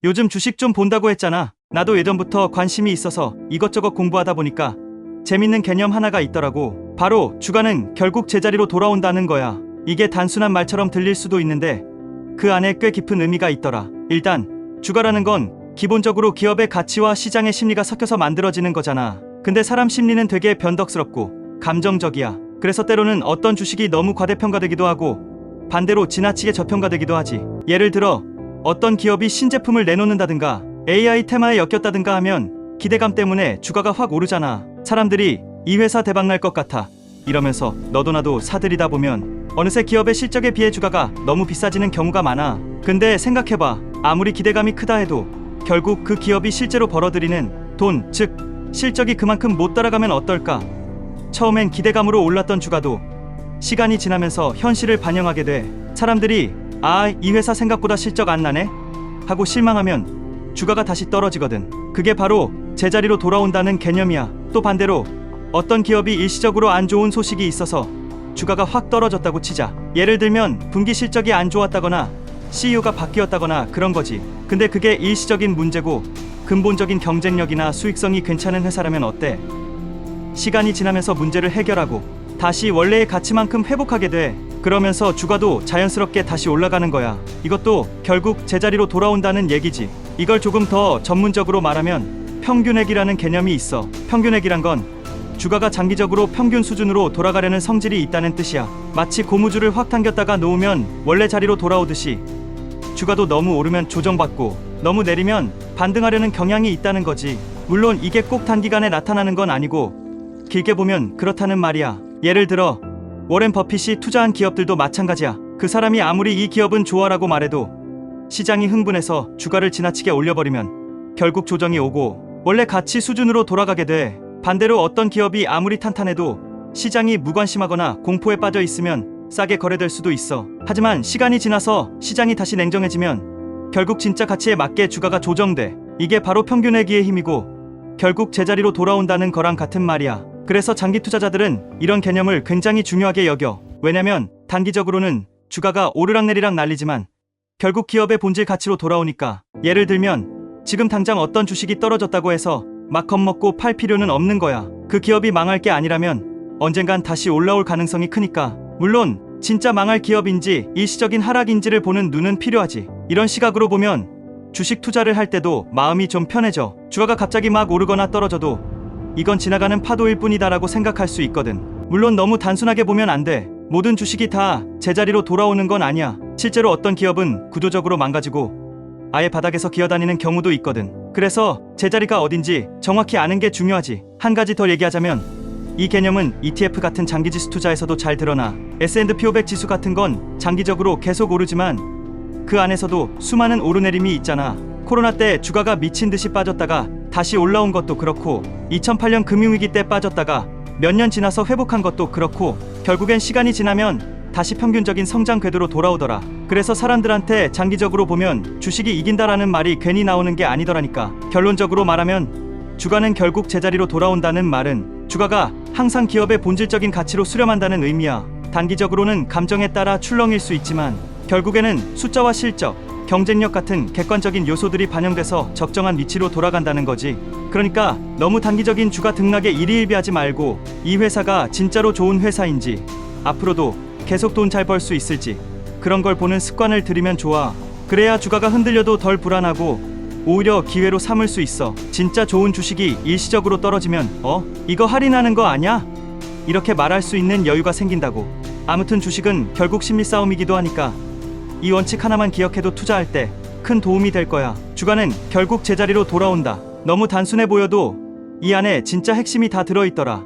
요즘 주식 좀 본다고 했잖아. 나도 예전부터 관심이 있어서 이것저것 공부하다 보니까 재밌는 개념 하나가 있더라고. 바로 주가는 결국 제자리로 돌아온다는 거야. 이게 단순한 말처럼 들릴 수도 있는데 그 안에 꽤 깊은 의미가 있더라. 일단 주가라는 건 기본적으로 기업의 가치와 시장의 심리가 섞여서 만들어지는 거잖아. 근데 사람 심리는 되게 변덕스럽고 감정적이야. 그래서 때로는 어떤 주식이 너무 과대평가되기도 하고 반대로 지나치게 저평가되기도 하지. 예를 들어 어떤 기업이 신제품을 내놓는다든가 AI 테마에 엮였다든가 하면 기대감 때문에 주가가 확 오르잖아. 사람들이 이 회사 대박날 것 같아 이러면서 너도 나도 사들이다 보면 어느새 기업의 실적에 비해 주가가 너무 비싸지는 경우가 많아. 근데 생각해봐. 아무리 기대감이 크다 해도 결국 그 기업이 실제로 벌어들이는 돈, 즉 실적이 그만큼 못 따라가면 어떨까? 처음엔 기대감으로 올랐던 주가도 시간이 지나면서 현실을 반영하게 돼. 사람들이 이 회사 생각보다 실적 안 나네? 하고 실망하면 주가가 다시 떨어지거든. 그게 바로 제자리로 돌아온다는 개념이야. 또 반대로 어떤 기업이 일시적으로 안 좋은 소식이 있어서 주가가 확 떨어졌다고 치자. 예를 들면 분기 실적이 안 좋았다거나 CEO가 바뀌었다거나 그런 거지. 근데 그게 일시적인 문제고 근본적인 경쟁력이나 수익성이 괜찮은 회사라면 어때? 시간이 지나면서 문제를 해결하고 다시 원래의 가치만큼 회복하게 돼. 그러면서 주가도 자연스럽게 다시 올라가는 거야. 이것도 결국 제자리로 돌아온다는 얘기지. 이걸 조금 더 전문적으로 말하면 평균액이라는 개념이 있어. 평균액이란 건 주가가 장기적으로 평균 수준으로 돌아가려는 성질이 있다는 뜻이야. 마치 고무줄을 확 당겼다가 놓으면 원래 자리로 돌아오듯이 주가도 너무 오르면 조정받고 너무 내리면 반등하려는 경향이 있다는 거지. 물론 이게 꼭 단기간에 나타나는 건 아니고 길게 보면 그렇다는 말이야. 예를 들어 워렌 버핏이 투자한 기업들도 마찬가지야. 그 사람이 아무리 이 기업은 좋아라고 말해도 시장이 흥분해서 주가를 지나치게 올려버리면 결국 조정이 오고 원래 가치 수준으로 돌아가게 돼. 반대로 어떤 기업이 아무리 탄탄해도 시장이 무관심하거나 공포에 빠져 있으면 싸게 거래될 수도 있어. 하지만 시간이 지나서 시장이 다시 냉정해지면 결국 진짜 가치에 맞게 주가가 조정돼. 이게 바로 평균액의 힘이고 결국 제자리로 돌아온다는 거랑 같은 말이야. 그래서 장기 투자자들은 이런 개념을 굉장히 중요하게 여겨. 왜냐면 단기적으로는 주가가 오르락내리락 날리지만 결국 기업의 본질 가치로 돌아오니까. 예를 들면 지금 당장 어떤 주식이 떨어졌다고 해서 막 겁먹고 팔 필요는 없는 거야. 그 기업이 망할 게 아니라면 언젠간 다시 올라올 가능성이 크니까. 물론 진짜 망할 기업인지 일시적인 하락인지를 보는 눈은 필요하지. 이런 시각으로 보면 주식 투자를 할 때도 마음이 좀 편해져. 주가가 갑자기 막 오르거나 떨어져도 이건 지나가는 파도일 뿐이다라고 생각할 수 있거든. 물론 너무 단순하게 보면 안 돼. 모든 주식이 다 제자리로 돌아오는 건 아니야. 실제로 어떤 기업은 구조적으로 망가지고 아예 바닥에서 기어다니는 경우도 있거든. 그래서 제자리가 어딘지 정확히 아는 게 중요하지. 한 가지 더 얘기하자면 이 개념은 ETF 같은 장기지수 투자에서도 잘 드러나. S&P 500 지수 같은 건 장기적으로 계속 오르지만 그 안에서도 수많은 오르내림이 있잖아. 코로나 때 주가가 미친 듯이 빠졌다가 다시 올라온 것도 그렇고 2008년 금융위기 때 빠졌다가 몇 년 지나서 회복한 것도 그렇고 결국엔 시간이 지나면 다시 평균적인 성장 궤도로 돌아오더라. 그래서 사람들한테 장기적으로 보면 주식이 이긴다라는 말이 괜히 나오는 게 아니더라니까. 결론적으로 말하면 주가는 결국 제자리로 돌아온다는 말은 주가가 항상 기업의 본질적인 가치로 수렴한다는 의미야. 단기적으로는 감정에 따라 출렁일 수 있지만 결국에는 숫자와 실적, 경쟁력 같은 객관적인 요소들이 반영돼서 적정한 위치로 돌아간다는 거지. 그러니까 너무 단기적인 주가 등락에 일희일비하지 말고 이 회사가 진짜로 좋은 회사인지 앞으로도 계속 돈 잘 벌 수 있을지 그런 걸 보는 습관을 들이면 좋아. 그래야 주가가 흔들려도 덜 불안하고 오히려 기회로 삼을 수 있어. 진짜 좋은 주식이 일시적으로 떨어지면 이거 할인하는 거 아냐? 이렇게 말할 수 있는 여유가 생긴다고. 아무튼 주식은 결국 심리 싸움이기도 하니까 이 원칙 하나만 기억해도 투자할 때 큰 도움이 될 거야. 주가는 결국 제자리로 돌아온다. 너무 단순해 보여도 이 안에 진짜 핵심이 다 들어있더라.